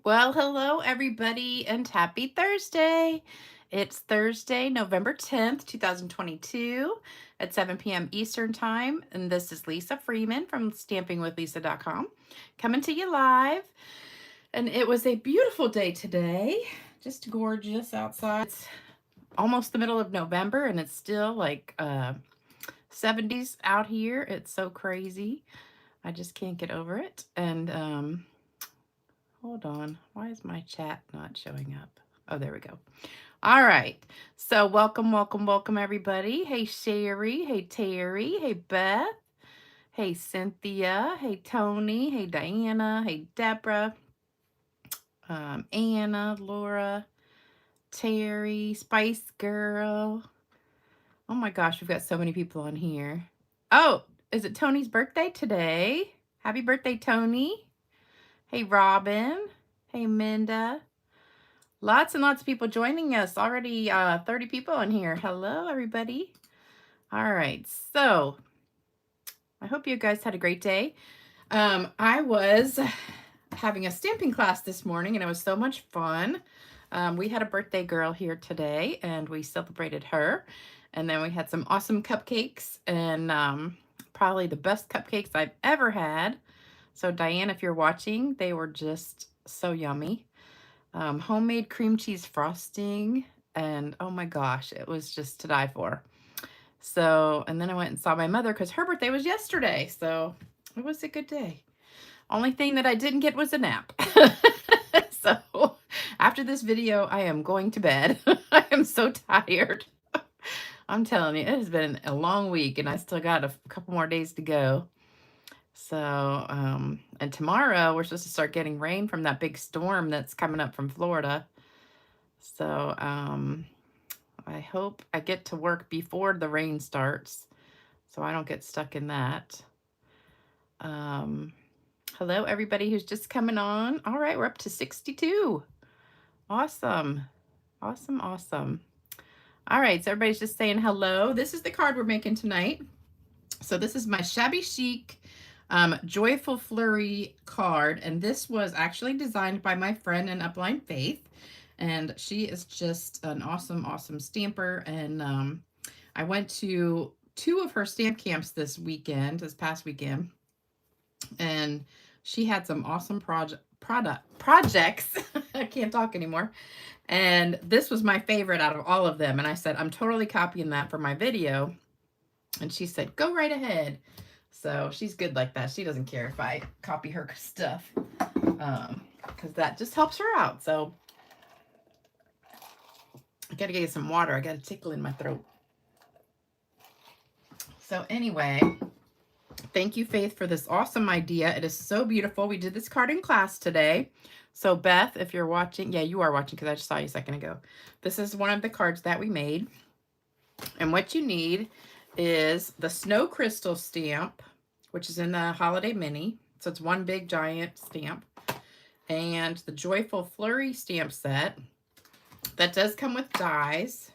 Well, hello everybody and happy Thursday. It's Thursday, November 10th, 2022 at 7 p.m. Eastern Time. And this is Lisa Freeman from stampingwithlisa.com coming to you live. And it was a beautiful day today. Just gorgeous outside. It's almost the middle of November and it's still like 70s out here. It's so crazy. I just can't get over it. And hold on. Why is my chat not showing up? Oh, there we go. All right. So welcome, welcome, welcome, everybody. Hey, Sherry. Hey, Terry. Hey, Beth. Hey, Cynthia. Hey, Tony. Hey, Diana. Hey, Deborah. Anna, Laura, Terry, Spice Girl. Oh my gosh, we've got so many people on here. Oh, is it Tony's birthday today? Happy birthday, Tony. Hey, Robin. Hey, Minda. Lots and lots of people joining us. Already 30 people in here. Hello, everybody. All right. So I hope you guys had a great day. I was having a stamping class this morning, and it was so much fun. We had a birthday girl here today, and we celebrated her. And then we had some awesome cupcakes, and probably the best cupcakes I've ever had. So Diane, if you're watching, they were just so yummy. Homemade cream cheese frosting, and oh my gosh, it was just to die for. So, and then I went and saw my mother because her birthday was yesterday, so it was a good day. Only thing that I didn't get was a nap. So after this video, I am going to bed. I am so tired. I'm telling you, it has been a long week, and I still got a couple more days to go. So, and tomorrow we're supposed to start getting rain from that big storm that's coming up from Florida. So, I hope I get to work before the rain starts so I don't get stuck in that. Hello, everybody who's just coming on. All right, we're up to 62. Awesome. Awesome, awesome. All right, so everybody's just saying hello. This is the card we're making tonight. So this is my Shabby Chic Joyful Flurry card, and this was actually designed by my friend in Upline Faith, and she is just an awesome, awesome stamper. And I went to 2 of her stamp camps this past weekend, and she had some awesome projects. I can't talk anymore. And this was my favorite out of all of them. And I said, I'm totally copying that for my video. And she said, go right ahead. So she's good like that. She doesn't care if I copy her stuff, because that just helps her out. So I got to get some water. I got a tickle in my throat. So anyway, thank you, Faith, for this awesome idea. It is so beautiful. We did this card in class today. So Beth, if you're watching, yeah, you are watching because I just saw you a second ago. This is one of the cards that we made. And what you need is the Snow Crystal stamp, which is in the Holiday Mini. So it's one big giant stamp. And the Joyful Flurry stamp set. That does come with dies.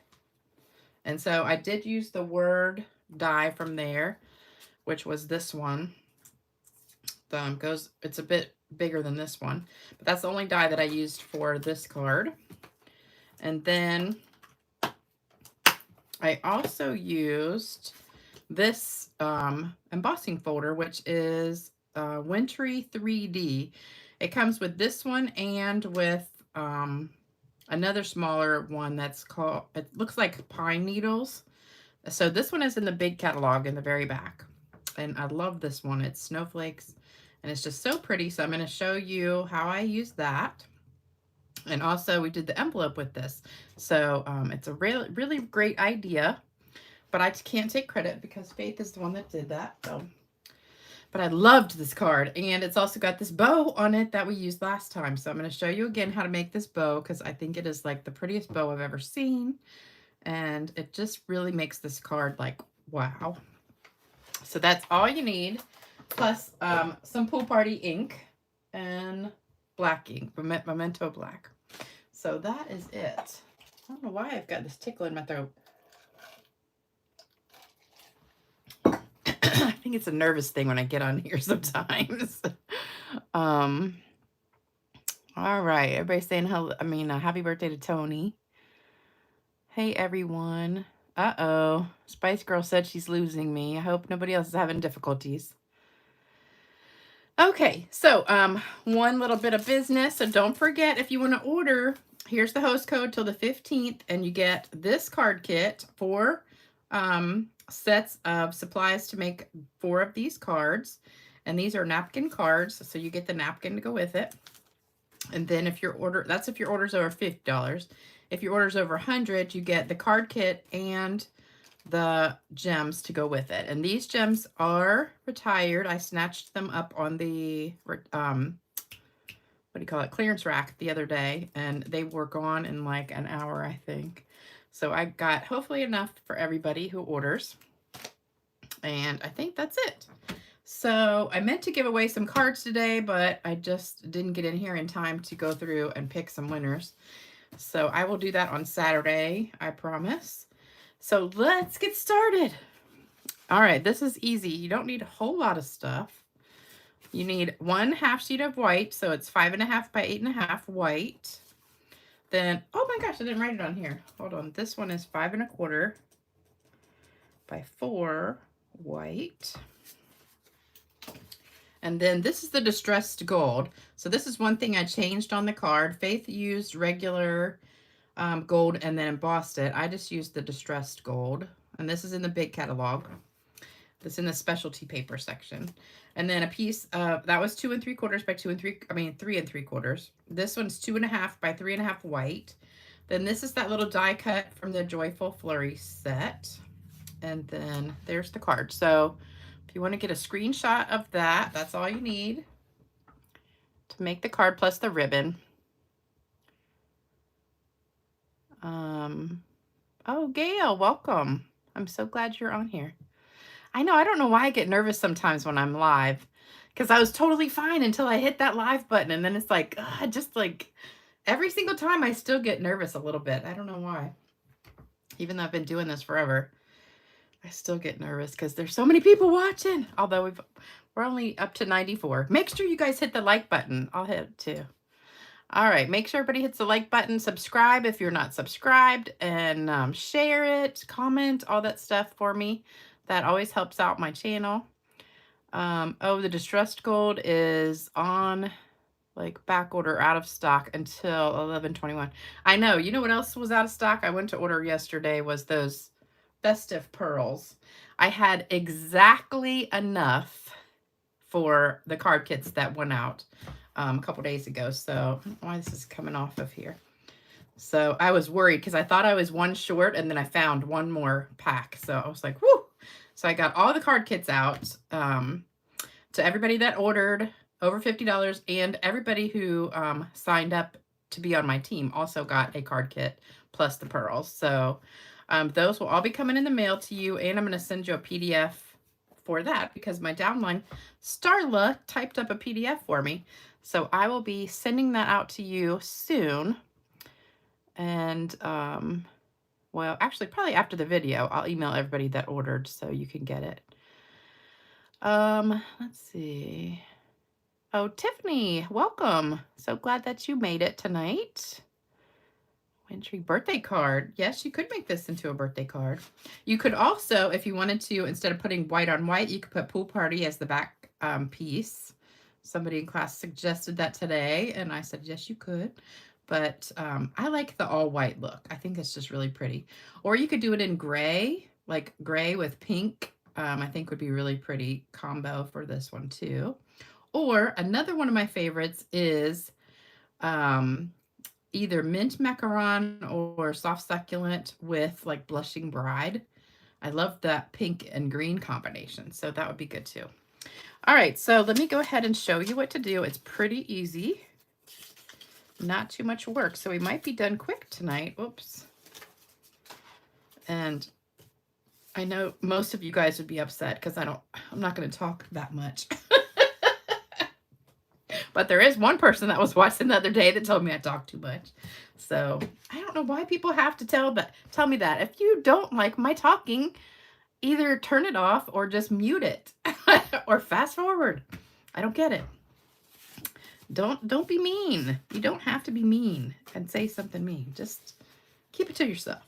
And so I did use the word die from there, which was this one. It's a bit bigger than this one, but that's the only die that I used for this card. And then I also used this embossing folder, which is Wintry 3D. It comes with this one and with another smaller one that's called, it looks like pine needles. So this one is in the big catalog in the very back. And I love this one. It's snowflakes and it's just so pretty. So I'm going to show you how I use that. And also we did the envelope with this. So it's a really, really great idea, but I can't take credit because Faith is the one that did that. So, but I loved this card, and it's also got this bow on it that we used last time. So I'm going to show you again how to make this bow because I think it is like the prettiest bow I've ever seen. And it just really makes this card like, wow. So that's all you need, plus some Pool Party ink and black ink, Memento Black. So that is it. I don't know why I've got this tickle in my throat. I think it's a nervous thing when I get on here sometimes. All All right, everybody saying hello. I mean, happy birthday to Tony. Hey, everyone. Uh-oh. Spice Girl said she's losing me. I hope nobody else is having difficulties. Okay, so one little bit of business. So don't forget, if you want to order, here's the host code till the 15th, and you get this card kit for sets of supplies to make 4 of these cards. And these are napkin cards, so you get the napkin to go with it. And then if your order, that's if your order's over $50. If your order's over 100, you get the card kit and the gems to go with it. And these gems are retired. I snatched them up on the what do you call it, clearance rack the other day, and they were gone in like an hour, I think. So I got hopefully enough for everybody who orders. And I think that's it. So I meant to give away some cards today, but I just didn't get in here in time to go through and pick some winners. So I will do that on Saturday, I promise. So let's get started. All right, this is easy. You don't need a whole lot of stuff. You need 1/2 sheet of white, so it's 5.5 by 8.5 white. Then, oh my gosh, I didn't write it on here. Hold on, this one is 5.25 by 4 white. And then this is the distressed gold. So this is one thing I changed on the card. Faith used regular gold and then embossed it. I just used the distressed gold. And this is in the big catalog. This is in the specialty paper section. And then a piece of, that was 2 3/4 by 3 3/4. This one's 2.5 by 3.5 white. Then this is that little die cut from the Joyful Flurry set. And then there's the card. So if you want to get a screenshot of that, that's all you need to make the card plus the ribbon. Oh, Gail, welcome. I'm so glad you're on here. I know, I don't know why I get nervous sometimes when I'm live, because I was totally fine until I hit that live button, and then it's like, just like every single time I still get nervous a little bit. I don't know why. Even though I've been doing this forever, I still get nervous because there's so many people watching. Although we're only up to 94. Make sure you guys hit the like button. I'll hit it too. All right, make sure everybody hits the like button, subscribe if you're not subscribed, and share it, comment, all that stuff for me. That always helps out my channel. Oh, the distressed gold is on like back order, out of stock until 11/21. I know. You know what else was out of stock? I went to order yesterday was those festive pearls. I had exactly enough for the card kits that went out a couple days ago. So why this is coming off of here. So I was worried because I thought I was one short, and then I found one more pack. So I was like, whoo. So I got all the card kits out to everybody that ordered over $50, and everybody who signed up to be on my team also got a card kit plus the pearls. So those will all be coming in the mail to you, and I'm going to send you a PDF for that because my downline, Starla, typed up a PDF for me. So I will be sending that out to you soon. And, well, actually, probably after the video, I'll email everybody that ordered so you can get it. Let's see. Oh, Tiffany, welcome. So glad that you made it tonight. Wintry birthday card. Yes, you could make this into a birthday card. You could also, if you wanted to, instead of putting white on white, you could put pool party as the back piece. Somebody in class suggested that today, and I said, yes, you could. But I like the all white look. I think it's just really pretty. Or you could do it in gray, like gray with pink. I think would be really pretty combo for this one too. Or another one of my favorites is either mint macaron or soft succulent with like blushing bride. I love that pink and green combination, so that would be good too. All right, so let me go ahead and show you what to do. It's pretty easy, not too much work, so we might be done quick tonight. Oops. And I know most of you guys would be upset because I'm not going to talk that much. But there is one person that was watching the other day that told me I talk too much. So I don't know why people have to tell me that. If you don't like my talking, either turn it off or just mute it or fast forward. I don't get it. Don't be mean. You don't have to be mean and say something mean. Just keep it to yourself.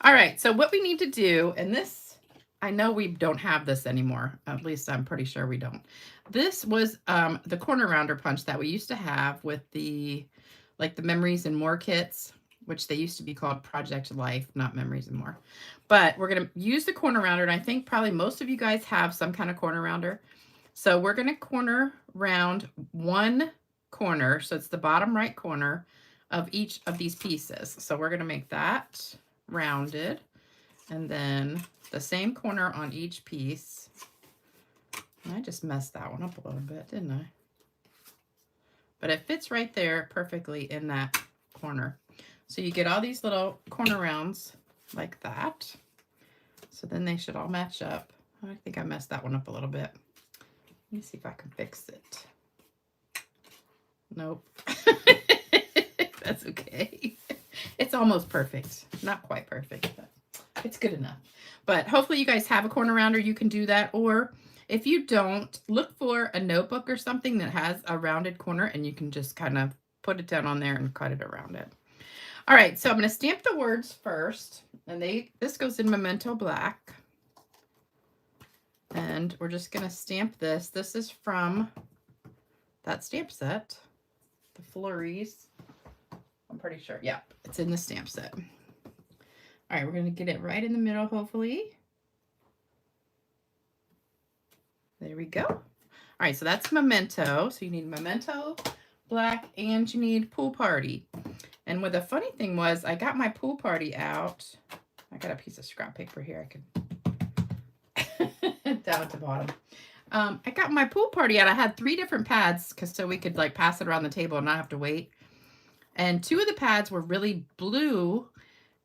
All right, so what we need to do, and this, I know we don't have this anymore. At least I'm pretty sure we don't. This was the corner rounder punch that we used to have with the, like the Memories and More kits, which they used to be called Project Life, not Memories and More. But we're going to use the corner rounder, and I think probably most of you guys have some kind of corner rounder. So we're going to corner round one corner, so it's the bottom right corner of each of these pieces. So we're going to make that rounded, and then the same corner on each piece. And I just messed that one up a little bit, didn't I? But it fits right there perfectly in that corner. So you get all these little corner rounds like that. So then they should all match up. I think I messed that one up a little bit. Let me see if I can fix it. Nope. That's okay. It's almost perfect. Not quite perfect, but it's good enough. But hopefully you guys have a corner rounder. You can do that. Or if you don't, look for a notebook or something that has a rounded corner, and you can just kind of put it down on there and cut it around it. All right, so I'm going to stamp the words first. And this goes in Memento Black. And we're just going to stamp this. This is from that stamp set, the Flurries. I'm pretty sure. Yeah, it's in the stamp set. All right, we're going to get it right in the middle, hopefully. There we go. All right, so that's Memento. So you need Memento Black, and you need Pool Party. And what the funny thing was, I got my Pool Party out. I got a piece of scrap paper here. I can down at the bottom. I got my Pool Party out. I had 3 different pads so we could like pass it around the table and not have to wait. And 2 of the pads were really blue,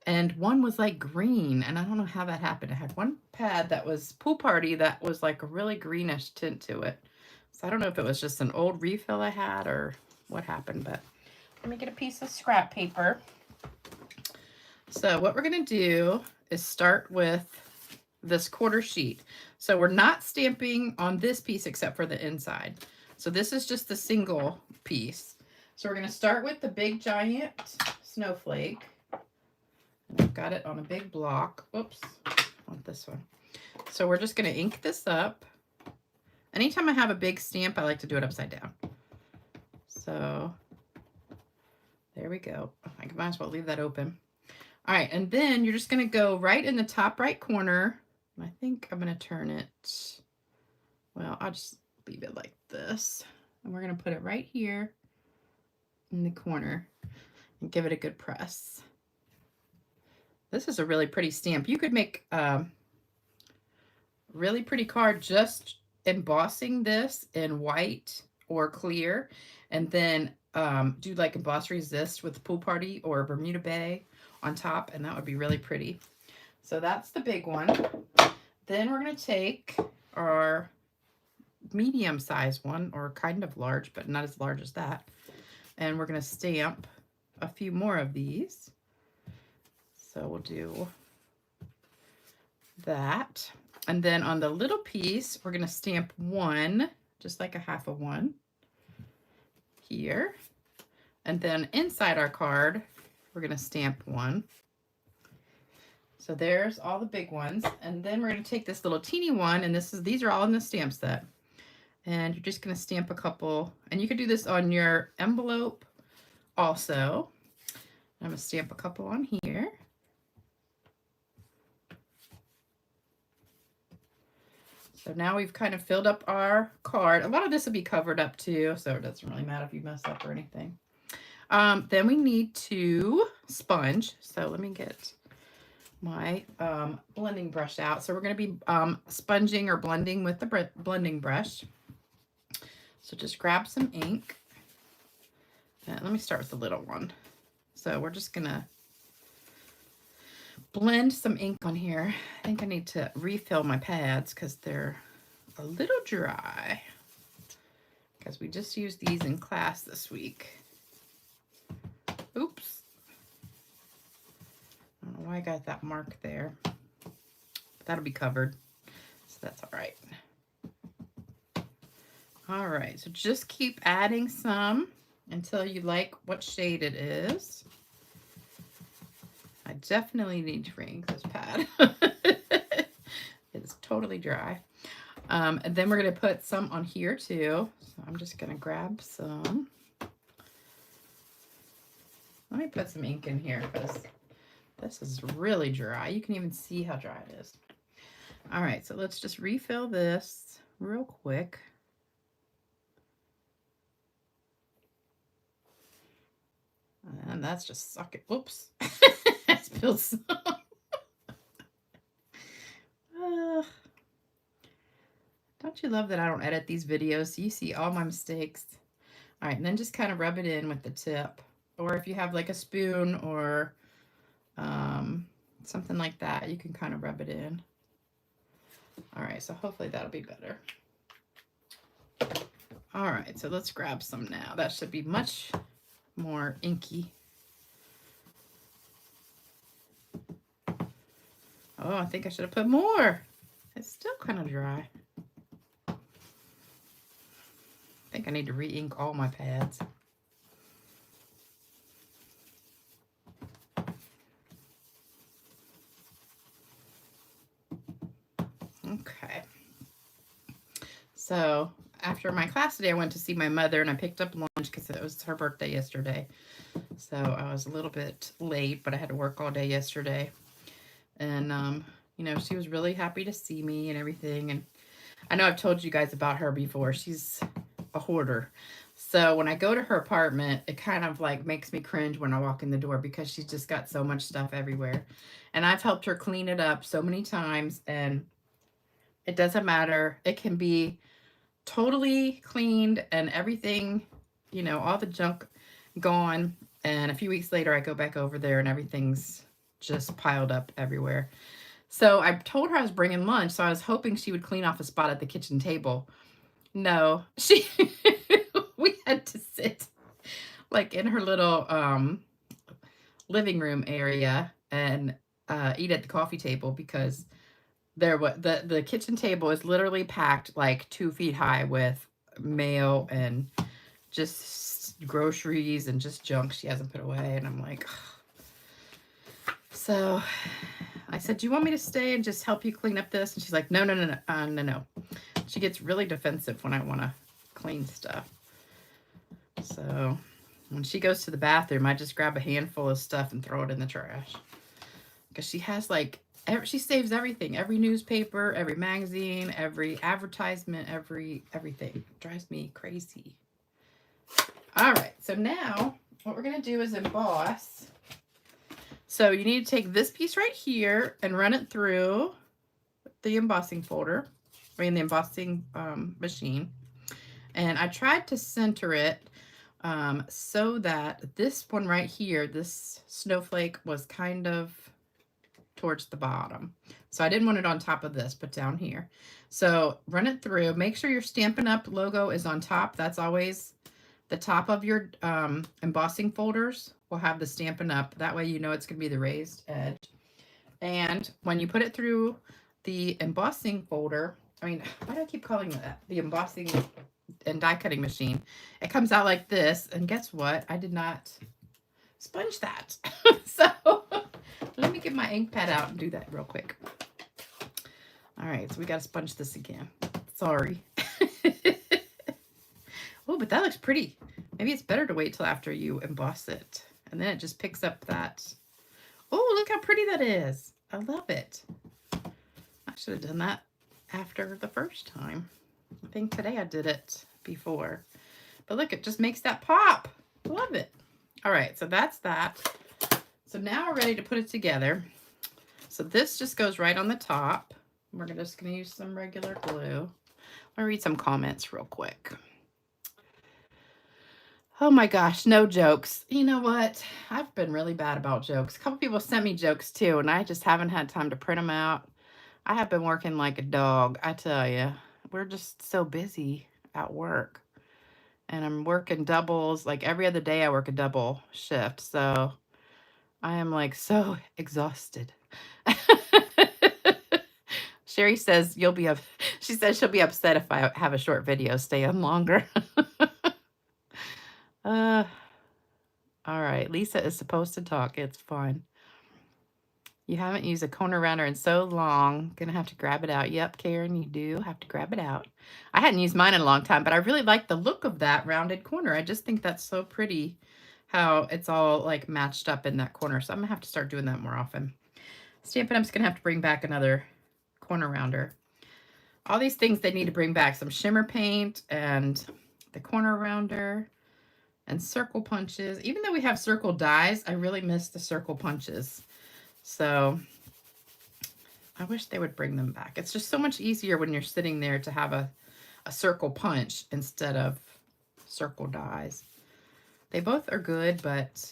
and one was like green. And I don't know how that happened. I had one pad that was Pool Party that was like a really greenish tint to it. So I don't know if it was just an old refill I had or what happened, but let me get a piece of scrap paper. So what we're going to do is start with this quarter sheet. So we're not stamping on this piece except for the inside. So this is just the single piece. So we're going to start with the big giant snowflake. And I've got it on a big block. Oops, I want this one. So we're just going to ink this up. Anytime I have a big stamp, I like to do it upside down. So there we go. I might as well leave that open. All right, and then you're just going to go right in the top right corner. I think I'm going to turn it, well, I'll just leave it like this. And we're going to put it right here in the corner and give it a good press. This is a really pretty stamp. You could make a really pretty card just embossing this in white or clear, and then do like emboss resist with Pool Party or Bermuda Bay on top, and that would be really pretty. So that's the big one. Then we're going to take our medium size one, or kind of large, but not as large as that. And we're going to stamp a few more of these. So we'll do that. And then on the little piece, we're going to stamp one, just like a half of one here. And then inside our card, we're going to stamp one. So there's all the big ones. And then we're going to take this little teeny one, and these are all in the stamp set. And you're just going to stamp a couple, and you could do this on your envelope also. I'm going to stamp a couple on here. So now we've kind of filled up our card. A lot of this will be covered up too, so it doesn't really matter if you mess up or anything. Then we need to sponge. So let me get my blending brush out. So we're going to be sponging or blending with the blending brush. So just grab some ink. And let me start with the little one. So we're just going to blend some ink on here. I think I need to refill my pads because they're a little dry, because we just used these in class this week. Oops. I don't know why I got that mark there, but that'll be covered, so that's all right. All right, so just keep adding some until you like what shade it is. I definitely need to ring this pad. It's totally dry. And then we're going to put some on here too. So I'm just going to grab some. Let me put some ink in here because this is really dry. You can even see how dry it is. All right, so let's just refill this real quick. And that's just suck it. Whoops. I spilled some. Don't you love that I don't edit these videos so you see all my mistakes? All right, and then just kind of rub it in with the tip. Or if you have like a spoon or something like that, you can kind of rub it in. All right, so hopefully that'll be better. All right, so let's grab some now. That should be much more inky. Oh, I think I should have put more. It's still kind of dry. I think I need to re-ink all my pads. Okay. So after my class today, I went to see my mother and I picked up lunch because it was her birthday yesterday. So I was a little bit late, but I had to work all day yesterday. And, you know, she was really happy to see me and everything. And I know I've told you guys about her before. She's a hoarder. So when I go to her apartment, it kind of like makes me cringe when I walk in the door because she's just got so much stuff everywhere. And I've helped her clean it up so many times, and it doesn't matter. It can be totally cleaned and everything, you know, all the junk gone. And a few weeks later, I go back over there and everything's just piled up everywhere. So I told her I was bringing lunch, so I was hoping she would clean off a spot at the kitchen table. No, she, we had to sit like in her little living room area and eat at the coffee table because there was the kitchen table is literally packed like 2 feet high with mail and just groceries and just junk she hasn't put away. And I'm like, ugh. So I said, do you want me to stay and just help you clean up this? And she's like, no, no, no, no, no. She gets really defensive when I want to clean stuff. So when she goes to the bathroom, I just grab a handful of stuff and throw it in the trash. Because she has like, she saves everything. Every newspaper, every magazine, every advertisement, everything. It drives me crazy. All right, so now what we're going to do is emboss. So you need to take this piece right here and run it through the embossing folder, or in the embossing machine. And I tried to center it so that this one right here, this snowflake, was kind of towards the bottom. So I didn't want it on top of this, but down here. So run it through. Make sure your Stampin' Up logo is on top. That's always the top of your embossing folders will have the Stampin' Up. That way you know it's going to be the raised edge. And when you put it through the embossing folder, I mean, why do I keep calling that the embossing and die cutting machine? It comes out like this, and guess what? I did not sponge that. So let me get my ink pad out and do that real quick. All right, so we got to sponge this again. Sorry. Oh, but that looks pretty. Maybe it's better to wait till after you emboss it. And then it just picks up that. Oh, look how pretty that is. I love it. I should have done that after the first time. I think today I did it before. But look, it just makes that pop. Love it. All right, so that's that. So now we're ready to put it together. So this just goes right on the top. We're just going to use some regular glue. Let me read some comments real quick. Oh my gosh, no jokes. You know what? I've been really bad about jokes. A couple people sent me jokes too, and I just haven't had time to print them out. I have been working like a dog, I tell you. We're just so busy at work. And I'm working doubles. Like every other day I work a double shift. So I am like so exhausted. Sherry says you'll be a She says she'll be upset if I have a short video, stay on longer. uh, all right, Lisa is supposed to talk. It's fun. You haven't used a corner rounder in so long. Gonna have to grab it out. Yep, Karen, you do have to grab it out. I hadn't used mine in a long time, but I really like the look of that rounded corner. I just think that's so pretty how it's all like matched up in that corner. So I'm gonna have to start doing that more often. Stampin' Up's gonna have to bring back another corner rounder. All these things they need to bring back. Some shimmer paint and the corner rounder and circle punches. Even though we have circle dies, I really miss the circle punches. So I wish they would bring them back. It's just so much easier when you're sitting there to have a circle punch instead of circle dies. They both are good, but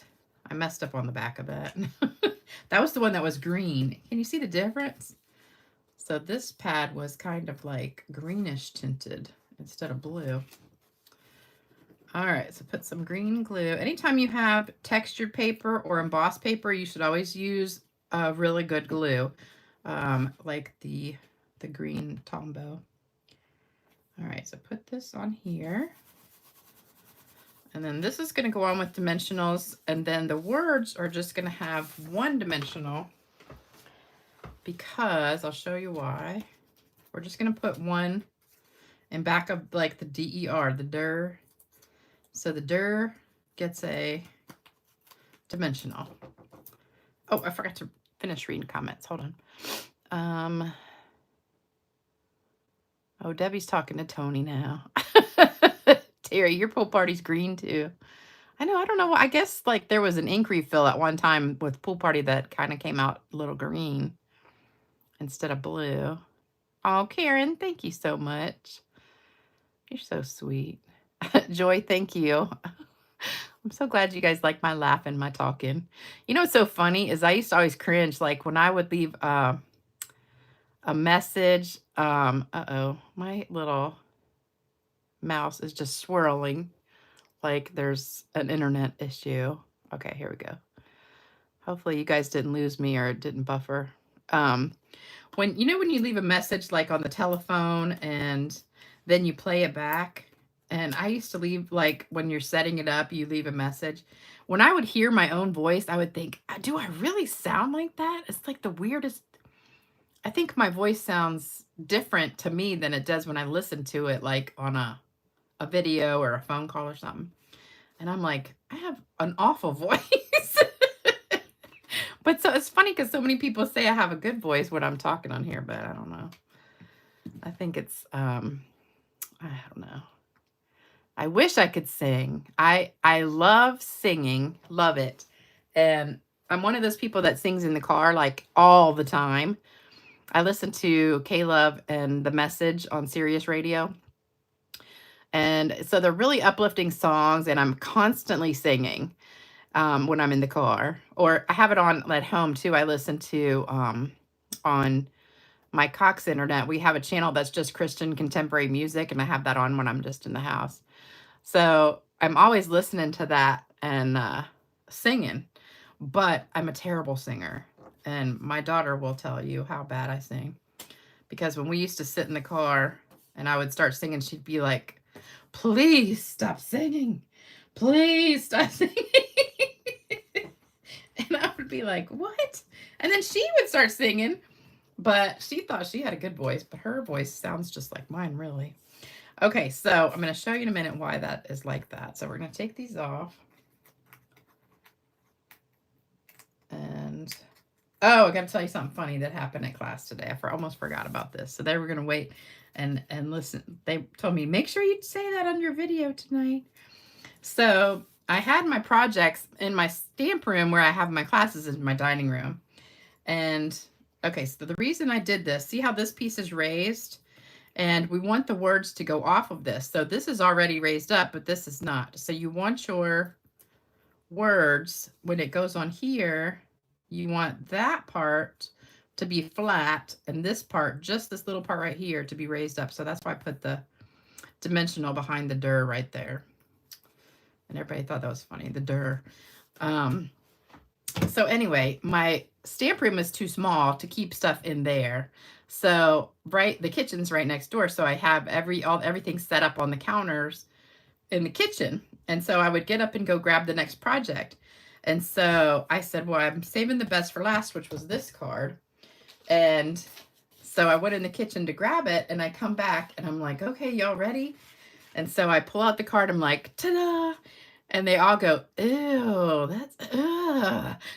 I messed up on the back of that. That was the one that was green. Can you see the difference? So this pad was kind of like greenish tinted instead of blue. All right, so put some green glue. Anytime you have textured paper or embossed paper, you should always use a really good glue, like the green Tombow. All right, so put this on here. And then this is going to go on with dimensionals, and then the words are just going to have one dimensional because I'll show you why. We're just going to put one in back of like the DER, the der. So the der gets a dimensional. Oh, I forgot to finish reading comments. Hold on. Oh, Debbie's talking to Tony now. Terry, your pool party's green too. I know, I don't know. I guess like there was an ink refill at one time with pool party that kind of came out a little green instead of blue. Oh, Karen, thank you so much. You're so sweet. Joy, thank you. I'm so glad you guys like my laugh and my talking. You know what's so funny is I used to always cringe, like when I would leave a message. Uh-oh, my little mouse is just swirling like there's an internet issue. Okay, here we go. Hopefully you guys didn't lose me or it didn't buffer. When you leave a message like on the telephone and then you play it back, and I used to leave, like when you're setting it up, you leave a message. When I would hear my own voice, I would think, do I really sound like that? It's like the weirdest. I think my voice sounds different to me than it does when I listen to it like on a video or a phone call or something. And I'm like, I have an awful voice. But so it's funny because so many people say I have a good voice when I'm talking on here, but I don't know. I think it's, I don't know. I wish I could sing. I love singing, love it. And I'm one of those people that sings in the car like all the time. I listen to K-Love and The Message on Sirius Radio. And so they're really uplifting songs, and I'm constantly singing when I'm in the car. Or I have it on at home, too. I listen to, on my Cox internet, we have a channel that's just Christian contemporary music, and I have that on when I'm just in the house. So I'm always listening to that and singing. But I'm a terrible singer. And my daughter will tell you how bad I sing. Because when we used to sit in the car and I would start singing, she'd be like, please stop singing. Please stop singing. And I would be like, what? And then she would start singing. But she thought she had a good voice. But her voice sounds just like mine, really. Okay, so I'm going to show you in a minute why that is like that. So we're going to take these off. And, oh, I got to tell you something funny that happened at class today. I almost forgot about this. So they were going to wait and listen. They told me, make sure you say that on your video tonight. So I had my projects in my stamp room where I have my classes in my dining room. And, okay, so the reason I did this, see how this piece is raised? And we want the words to go off of this. So this is already raised up, but this is not. So you want your words, when it goes on here, you want that part to be flat and this part, just this little part right here, to be raised up. So that's why I put the dimensional behind the der right there. And everybody thought that was funny, the der. So anyway, my stamp room is too small to keep stuff in there. So the kitchen's right next door. So I have everything set up on the counters in the kitchen. And so I would get up and go grab the next project. And so I said, well, I'm saving the best for last, which was this card. And so I went in the kitchen to grab it, and I come back and I'm like, okay, y'all ready? And so I pull out the card. I'm like, ta-da. And they all go, ew, that's,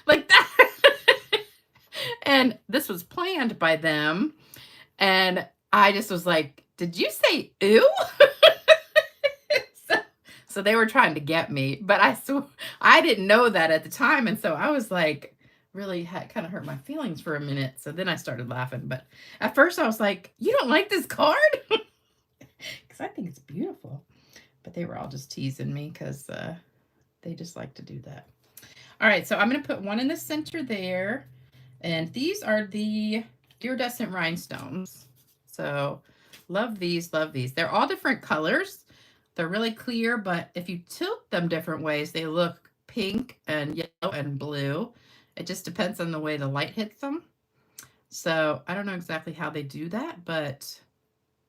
like that. And this was planned by them. And I just was like, did you say ew? So they were trying to get me, but I didn't know that at the time. And so I was like, really kind of hurt my feelings for a minute. So then I started laughing. But at first I was like, you don't like this card? Because I think it's beautiful. But they were all just teasing me because they just like to do that. All right, so I'm going to put one in the center there. And these are the iridescent rhinestones. So love these, love these. They're all different colors. They're really clear, but if you tilt them different ways, they look pink and yellow and blue. It just depends on the way the light hits them. So I don't know exactly how they do that, but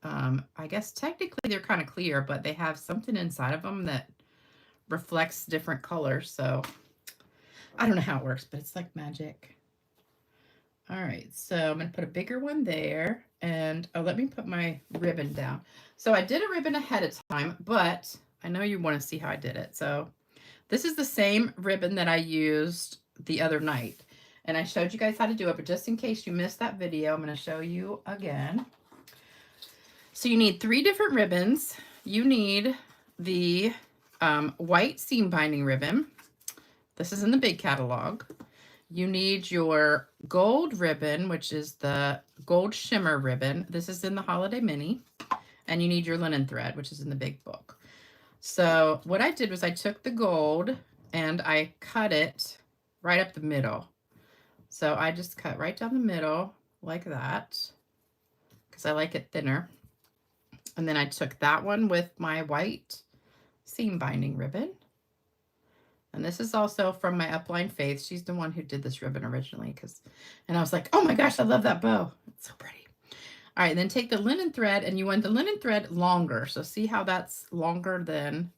I guess technically they're kind of clear, but they have something inside of them that reflects different colors. So I don't know how it works, but it's like magic. All right, so I'm going to put a bigger one there, and let me put my ribbon down. So I did a ribbon ahead of time, but I know you want to see how I did it. So this is the same ribbon that I used the other night, and I showed you guys how to do it, but just in case you missed that video, I'm going to show you again. So you need 3 different ribbons. You need the white seam binding ribbon. This is in the big catalog. You need your gold ribbon, which is the gold shimmer ribbon. This is in the Holiday Mini. And you need your linen thread, which is in the big book. So what I did was I took the gold and I cut it right up the middle. So I just cut right down the middle like that because I like it thinner. And then I took that one with my white seam binding ribbon. And this is also from my upline Faith. She's the one who did this ribbon originally. And I was like, oh my gosh, I love that bow. It's so pretty. All right, then take the linen thread, and you want the linen thread longer. So see how that's longer than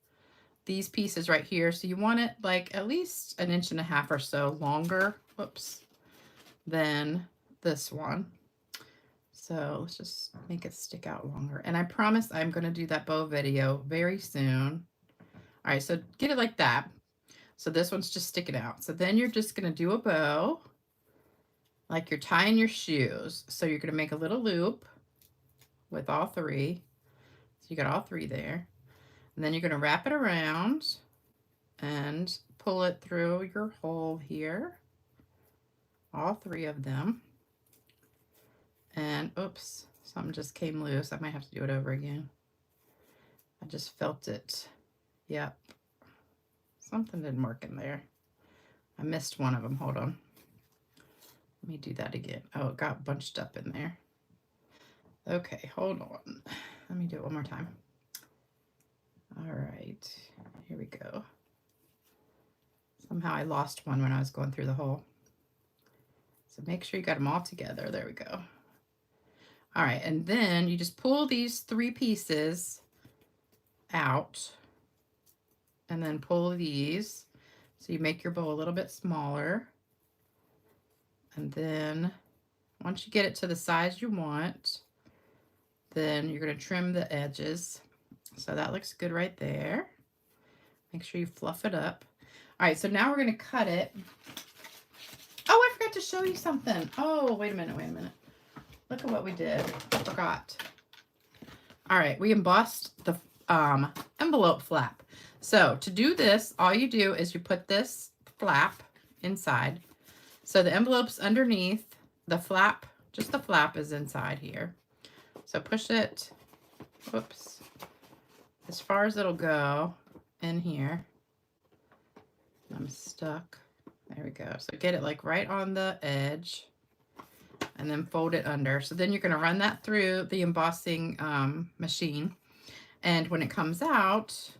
these pieces right here. So you want it like at least 1.5 inches or so longer, whoops, than this one. So let's just make it stick out longer. And I promise I'm going to do that bow video very soon. All right, so get it like that. So this one's just sticking out. So then you're just going to do a bow like you're tying your shoes. So you're going to make a little loop with all 3. So you got all 3 there. And then you're going to wrap it around and pull it through your hole here. All 3 of them. And oops, something just came loose. I might have to do it over again. I just felt it. Yep. Something didn't work in there. I missed one of them. Hold on. Let me do that again. Oh, it got bunched up in there. Okay, hold on. Let me do it one more time. All right, here we go. Somehow I lost one when I was going through the hole. So make sure you got them all together. There we go. All right, and then you just pull these 3 pieces out and then pull these. So you make your bow a little bit smaller. And then once you get it to the size you want, then you're going to trim the edges. So that looks good right there. Make sure you fluff it up. All right, so now we're going to cut it. Oh, I forgot to show you something. Oh, wait a minute, wait a minute. Look at what we did. I forgot. All right, we embossed the envelope flap. So to do this, all you do is you put this flap inside. So the envelope's underneath, the flap, just the flap is inside here. So push it, whoops, as far as it'll go in here. I'm stuck. There we go. So get it like right on the edge and then fold it under. So then you're going to run that through the embossing machine. And when it comes out,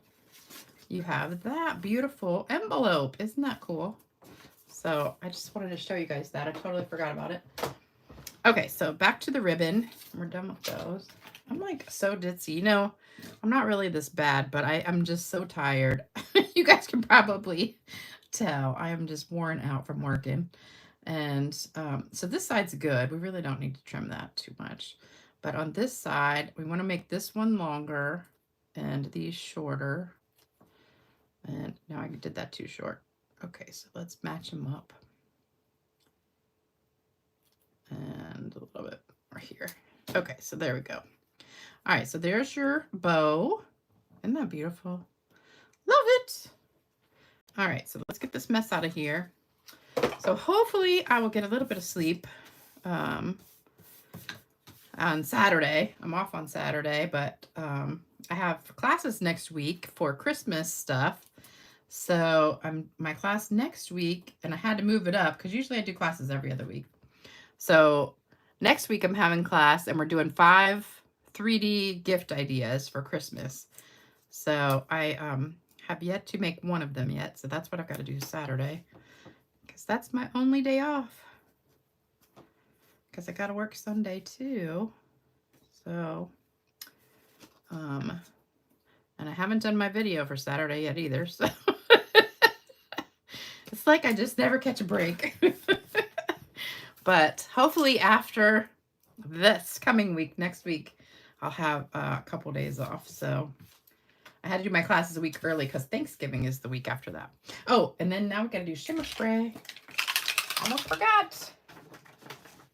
you have that beautiful envelope. Isn't that cool? So I just wanted to show you guys that. I totally forgot about it. Okay, so back to the ribbon. We're done with those. I'm like so ditzy. You know, I'm not really this bad, but I'm just so tired. You guys can probably tell. I am just worn out from working. And so this side's good. We really don't need to trim that too much. But on this side, we want to make this one longer and these shorter. And now I did that too short. Okay, so let's match them up. And a little bit more here. Okay, so there we go. All right, so there's your bow. Isn't that beautiful? Love it. All right, so let's get this mess out of here. So hopefully I will get a little bit of sleep on Saturday. I'm off on Saturday, but I have classes next week for Christmas stuff. So my class next week, and I had to move it up because usually I do classes every other week. So next week I'm having class and we're doing 5 3D gift ideas for Christmas. So I have yet to make one of them yet. So that's what I've got to do Saturday because that's my only day off. Because I got to work Sunday too. So, and I haven't done my video for Saturday yet either. So it's like I just never catch a break. But hopefully after this coming week, next week, I'll have a couple days off. So I had to do my classes a week early because Thanksgiving is the week after that. Oh, and then now we got to do shimmer spray. Almost forgot.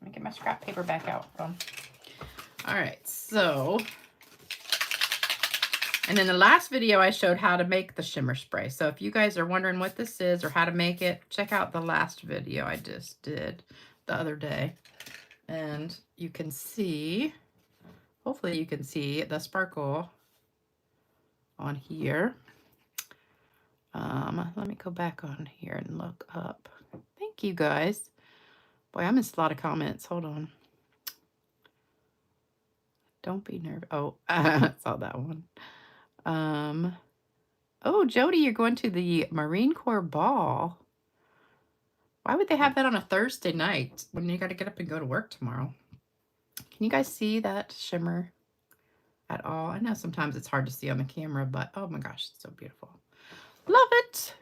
Let me get my scrap paper back out. All right, so, and then the last video I showed how to make the shimmer spray. So if you guys are wondering what this is or how to make it, check out the last video I just did the other day. And you can see, hopefully you can see the sparkle on here. Let me go back on here and look up. Thank you guys. Boy, I missed a lot of comments. Hold on. Don't be nervous. Oh, I saw that one. Oh, Jody, you're going to the Marine Corps ball. Why would they have that on a Thursday night when you got to get up and go to work tomorrow? Can you guys see that shimmer at all? I know sometimes it's hard to see on the camera, but oh my gosh, it's so beautiful. Love it.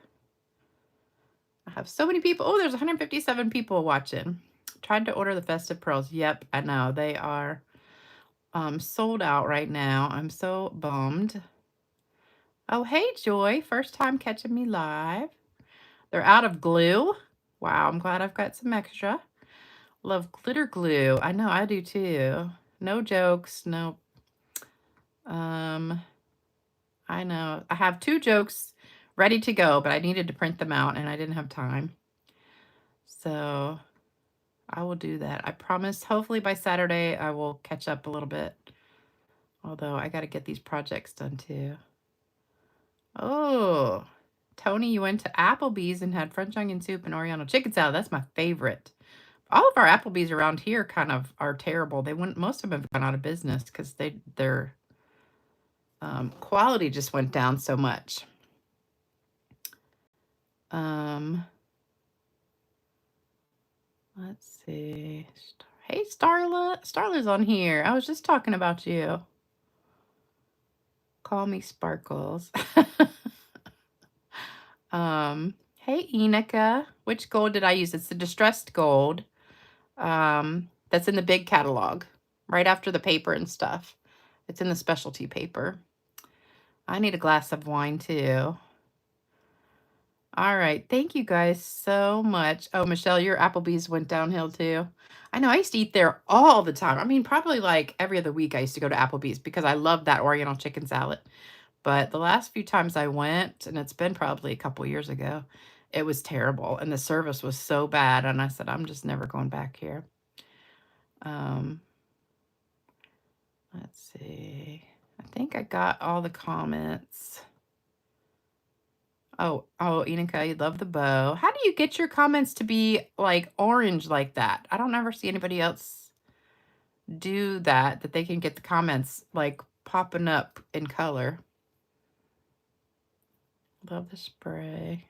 I have so many people. Oh, there's 157 people watching. Tried to order the festive pearls. Yep, I know. They are sold out right now. I'm so bummed. Oh, hey, Joy. First time catching me live. They're out of glue. Wow, I'm glad I've got some extra. Love glitter glue. I know, I do too. No jokes. No. I know. I have 2 jokes ready to go, but I needed to print them out and I didn't have time. So I will do that. I promise. Hopefully by Saturday I will catch up a little bit. Although I got to get these projects done too. Oh, Tony, you went to Applebee's and had French onion soup and Oriental chicken salad. That's my favorite. All of our Applebee's around here kind of are terrible. Most of them have gone out of business because their quality just went down so much. Let's see. Hey, Starla. Starla's on here. I was just talking about you. Call me Sparkles. Hey, Enika. Which gold did I use? It's the distressed gold. That's in the big catalog. Right after the paper and stuff. It's in the specialty paper. I need a glass of wine too. All right. Thank you guys so much. Oh, Michelle, your Applebee's went downhill too. I know I used to eat there all the time. I mean, probably like every other week I used to go to Applebee's because I love that Oriental chicken salad. But the last few times I went, and it's been probably a couple years ago, it was terrible. And the service was so bad. And I said, I'm just never going back here. Let's see. I think I got all the comments. Oh, Enika, you love the bow. How do you get your comments to be like orange like that? I don't ever see anybody else do that they can get the comments like popping up in color. Love the spray.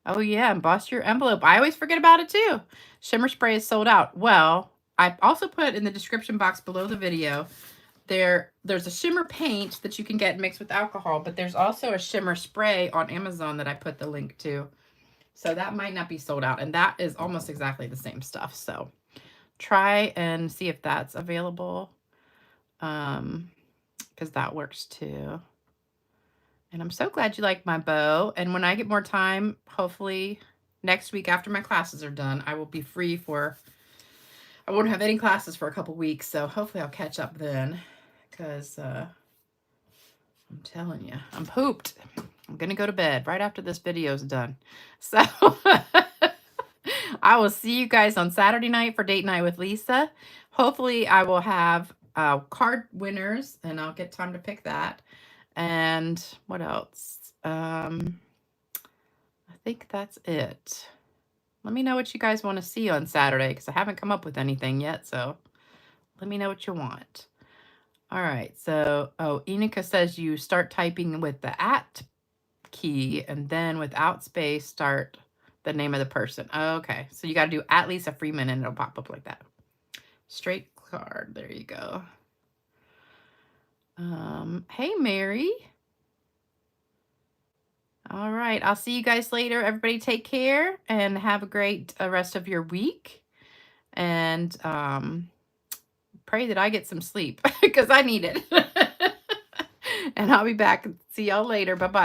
Oh yeah, emboss your envelope. I always forget about it too. Shimmer spray is sold out. Well, I also put in the description box below the video, there's a shimmer paint that you can get mixed with alcohol, but there's also a shimmer spray on Amazon that I put the link to. So that might not be sold out, and that is almost exactly the same stuff. So try and see if that's available, because that works too. And I'm so glad you like my bow. And when I get more time, hopefully next week after my classes are done, I will be free for, I won't have any classes for a couple weeks. So hopefully I'll catch up then, because I'm telling you, I'm pooped. I'm going to go to bed right after this video is done. So I will see you guys on Saturday night for date night with Lisa. Hopefully I will have card winners and I'll get time to pick that. And what else? I think that's it. Let me know what you guys want to see on Saturday, because I haven't come up with anything yet. So let me know what you want. All right. So, oh, Enika says you start typing with the @ key and then without space start the name of the person. Okay. So you got to do @Lisa Freeman and it'll pop up like that. Straight card. There you go. Hey, Mary. All right. I'll see you guys later. Everybody take care and have a great rest of your week. And pray that I get some sleep because I need it. And I'll be back. See y'all later. Bye-bye.